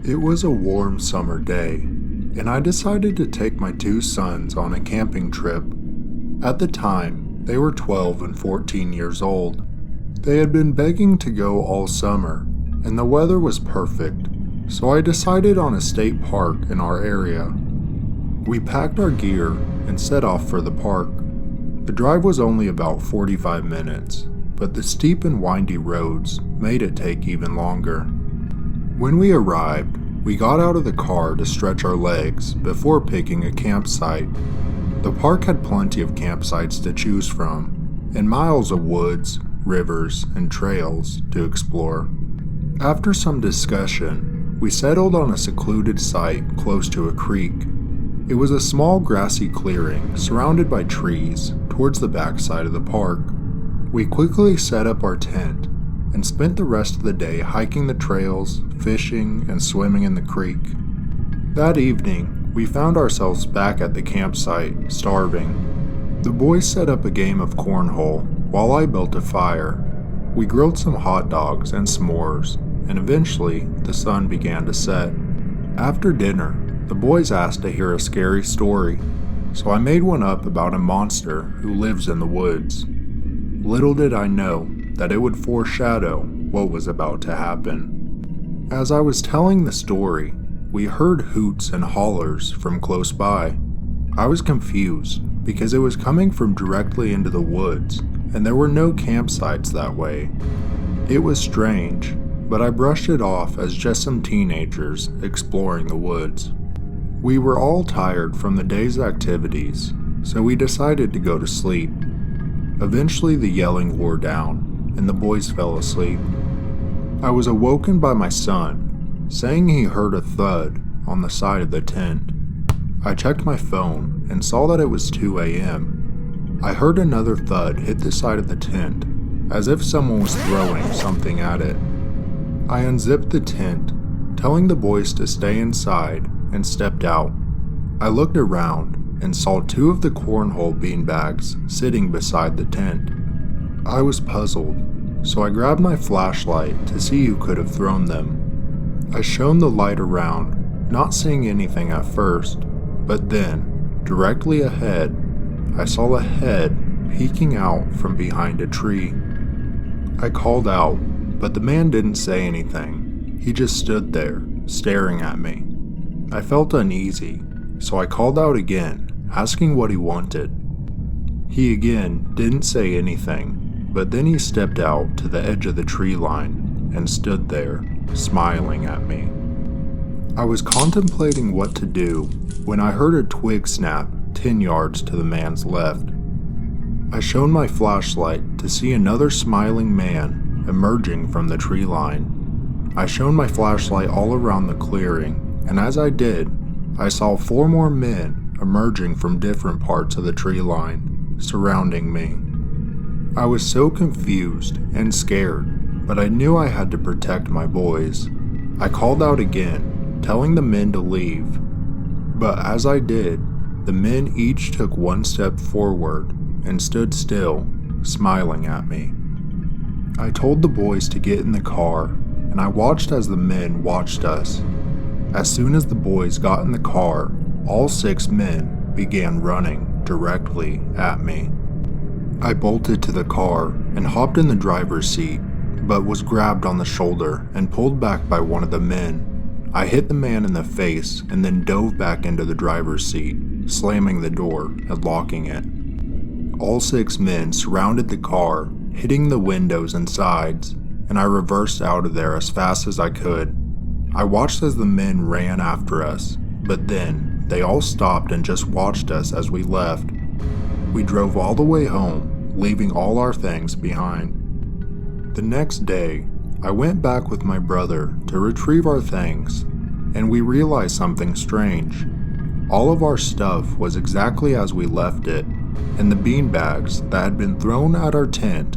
It was a warm summer day, and I decided to take my two sons on a camping trip. At the time, they were 12 and 14 years old. They had been begging to go all summer, and the weather was perfect, so I decided on a state park in our area. We packed our gear and set off for the park. The drive was only about 45 minutes, but the steep and windy roads made it take even longer. When we arrived, we got out of the car to stretch our legs before picking a campsite. The park had plenty of campsites to choose from, and miles of woods, rivers, and trails to explore. After some discussion, we settled on a secluded site close to a creek. It was a small grassy clearing surrounded by trees towards the backside of the park. We quickly set up our tent and spent the rest of the day hiking the trails, fishing, and swimming in the creek. That evening, we found ourselves back at the campsite, starving. The boys set up a game of cornhole while I built a fire. We grilled some hot dogs and s'mores, and eventually the sun began to set. After dinner, the boys asked to hear a scary story, so I made one up about a monster who lives in the woods. Little did I know that it would foreshadow what was about to happen. As I was telling the story, we heard hoots and hollers from close by. I was confused because it was coming from directly into the woods, and there were no campsites that way. It was strange, but I brushed it off as just some teenagers exploring the woods. We were all tired from the day's activities, so we decided to go to sleep. Eventually the yelling wore down, and the boys fell asleep. I was awoken by my son, saying he heard a thud on the side of the tent. I checked my phone and saw that it was 2 a.m. I heard another thud hit the side of the tent, as if someone was throwing something at it. I unzipped the tent, telling the boys to stay inside, and stepped out. I looked around and saw two of the cornhole beanbags sitting beside the tent. I was puzzled, so I grabbed my flashlight to see who could have thrown them. I shone the light around, not seeing anything at first, but then, directly ahead, I saw a head peeking out from behind a tree. I called out, but the man didn't say anything. He just stood there, staring at me. I felt uneasy, so I called out again, asking what he wanted. He again didn't say anything, but then he stepped out to the edge of the tree line and stood there, smiling at me. I was contemplating what to do when I heard a twig snap 10 yards to the man's left. I shone my flashlight to see another smiling man emerging from the tree line. I shone my flashlight all around the clearing, and as I did, I saw 4 more men emerging from different parts of the tree line, surrounding me. I was so confused and scared, but I knew I had to protect my boys. I called out again, telling the men to leave. But as I did, the men each took 1 step forward and stood still, smiling at me. I told the boys to get in the car, and I watched as the men watched us. As soon as the boys got in the car, all 6 men began running directly at me. I bolted to the car and hopped in the driver's seat, but was grabbed on the shoulder and pulled back by one of the men. I hit the man in the face and then dove back into the driver's seat, slamming the door and locking it. All 6 men surrounded the car, hitting the windows and sides, and I reversed out of there as fast as I could. I watched as the men ran after us, but then they all stopped and just watched us as we left. We drove all the way home, leaving all our things behind. The next day, I went back with my brother to retrieve our things, and we realized something strange. All of our stuff was exactly as we left it, and the beanbags that had been thrown at our tent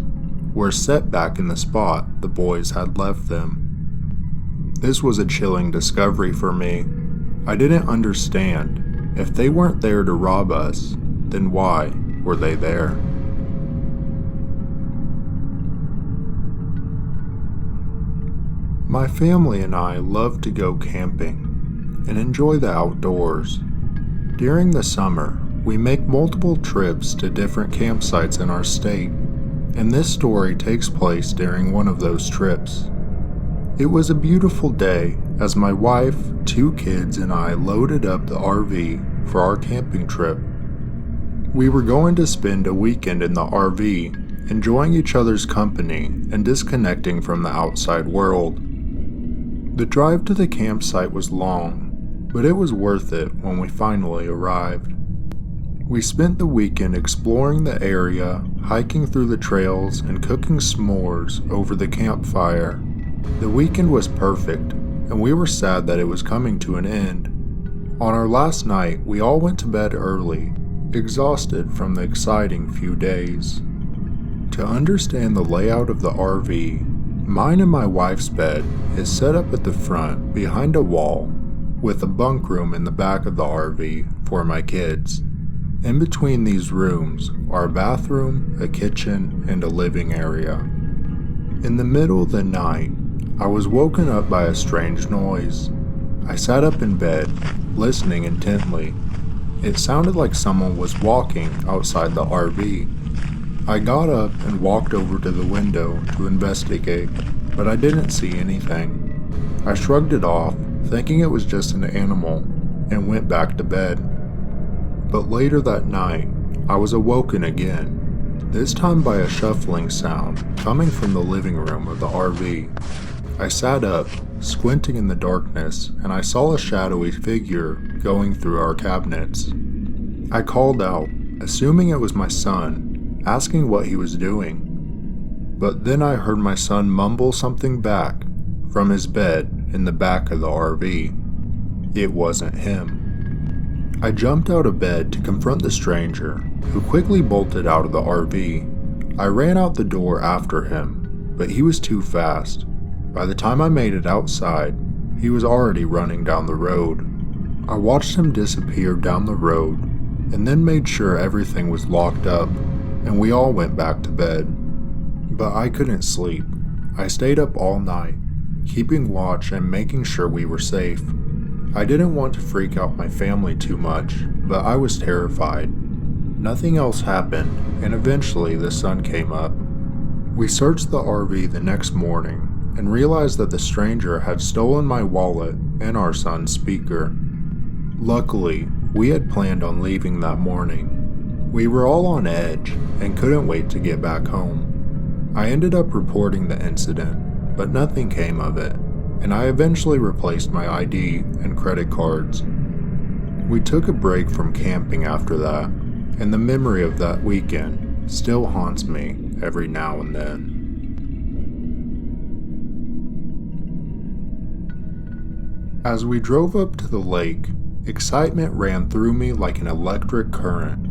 were set back in the spot the boys had left them. This was a chilling discovery for me. I didn't understand. If they weren't there to rob us, then why were they there? My family and I love to go camping and enjoy the outdoors. During the summer, we make multiple trips to different campsites in our state, and this story takes place during one of those trips. It was a beautiful day as my wife, 2 kids, and I loaded up the RV for our camping trip. We were going to spend a weekend in the RV, enjoying each other's company and disconnecting from the outside world. The drive to the campsite was long, but it was worth it when we finally arrived. We spent the weekend exploring the area, hiking through the trails, and cooking s'mores over the campfire. The weekend was perfect, and we were sad that it was coming to an end. On our last night, we all went to bed early, exhausted from the exciting few days. To understand the layout of the RV, mine and my wife's bed is set up at the front behind a wall, with a bunk room in the back of the RV for my kids. In between these rooms are a bathroom, a kitchen, and a living area. In the middle of the night, I was woken up by a strange noise. I sat up in bed, listening intently. It sounded like someone was walking outside the RV. I got up and walked over to the window to investigate, but I didn't see anything. I shrugged it off, thinking it was just an animal, and went back to bed. But later that night, I was awoken again, this time by a shuffling sound coming from the living room of the RV. I sat up, squinting in the darkness, and I saw a shadowy figure going through our cabinets. I called out, assuming it was my son, asking what he was doing. But then I heard my son mumble something back from his bed in the back of the RV. It wasn't him. I jumped out of bed to confront the stranger, who quickly bolted out of the RV. I ran out the door after him, but he was too fast. By the time I made it outside, he was already running down the road. I watched him disappear down the road, and then made sure everything was locked up, and we all went back to bed. But I couldn't sleep. I stayed up all night, keeping watch and making sure we were safe. I didn't want to freak out my family too much, but I was terrified. Nothing else happened, and eventually the sun came up. We searched the RV the next morning, and realized that the stranger had stolen my wallet and our son's speaker. Luckily, we had planned on leaving that morning. We were all on edge and couldn't wait to get back home. I ended up reporting the incident, but nothing came of it, and I eventually replaced my ID and credit cards. We took a break from camping after that, and the memory of that weekend still haunts me every now and then. As we drove up to the lake, excitement ran through me like an electric current.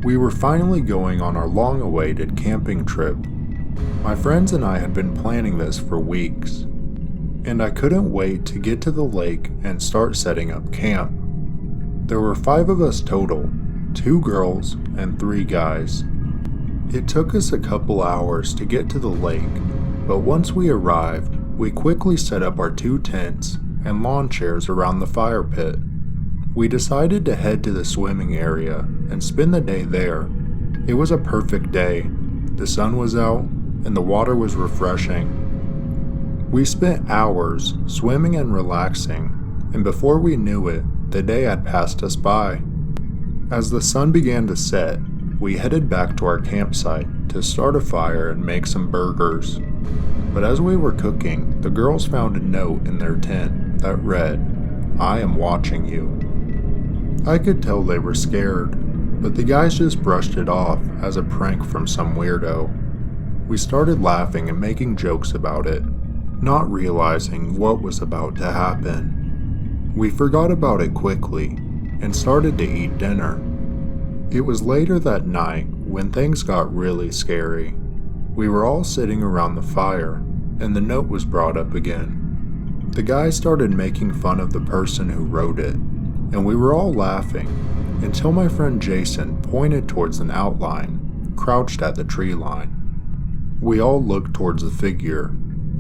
We were finally going on our long-awaited camping trip. My friends and I had been planning this for weeks, and I couldn't wait to get to the lake and start setting up camp. There were 5 of us total, 2 girls and 3 guys. It took us a couple hours to get to the lake, but once we arrived, we quickly set up our 2 tents and lawn chairs around the fire pit. We decided to head to the swimming area and spend the day there. It was a perfect day. The sun was out and the water was refreshing. We spent hours swimming and relaxing, and before we knew it, the day had passed us by. As the sun began to set, we headed back to our campsite to start a fire and make some burgers. But as we were cooking, the girls found a note in their tent that read, "I am watching you." I could tell they were scared, but the guys just brushed it off as a prank from some weirdo. We started laughing and making jokes about it, not realizing what was about to happen. We forgot about it quickly and started to eat dinner. It was later that night when things got really scary. We were all sitting around the fire, and the note was brought up again. The guy started making fun of the person who wrote it, and we were all laughing until my friend Jason pointed towards an outline crouched at the tree line. We all looked towards the figure,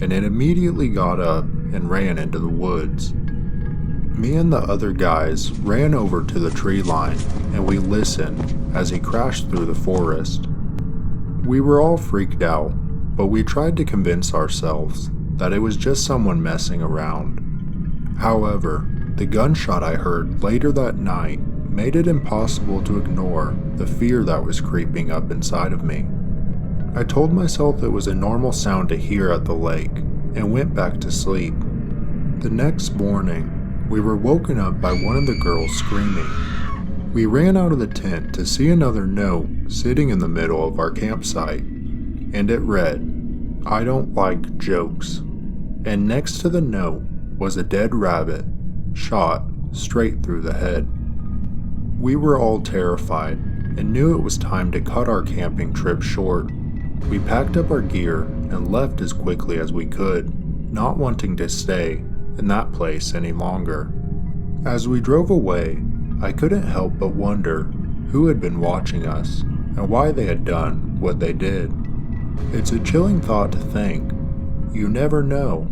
and it immediately got up and ran into the woods. Me and the other guys ran over to the tree line and we listened as he crashed through the forest. We were all freaked out, but we tried to convince ourselves that it was just someone messing around. However, the gunshot I heard later that night made it impossible to ignore the fear that was creeping up inside of me. I told myself it was a normal sound to hear at the lake and went back to sleep. The next morning, we were woken up by one of the girls screaming. We ran out of the tent to see another note sitting in the middle of our campsite, and it read, "I don't like jokes." And next to the note was a dead rabbit, shot straight through the head. We were all terrified and knew it was time to cut our camping trip short. We packed up our gear and left as quickly as we could, not wanting to stay in that place any longer. As we drove away, I couldn't help but wonder who had been watching us and why they had done what they did. It's a chilling thought to think. You never know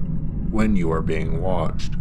when you are being watched.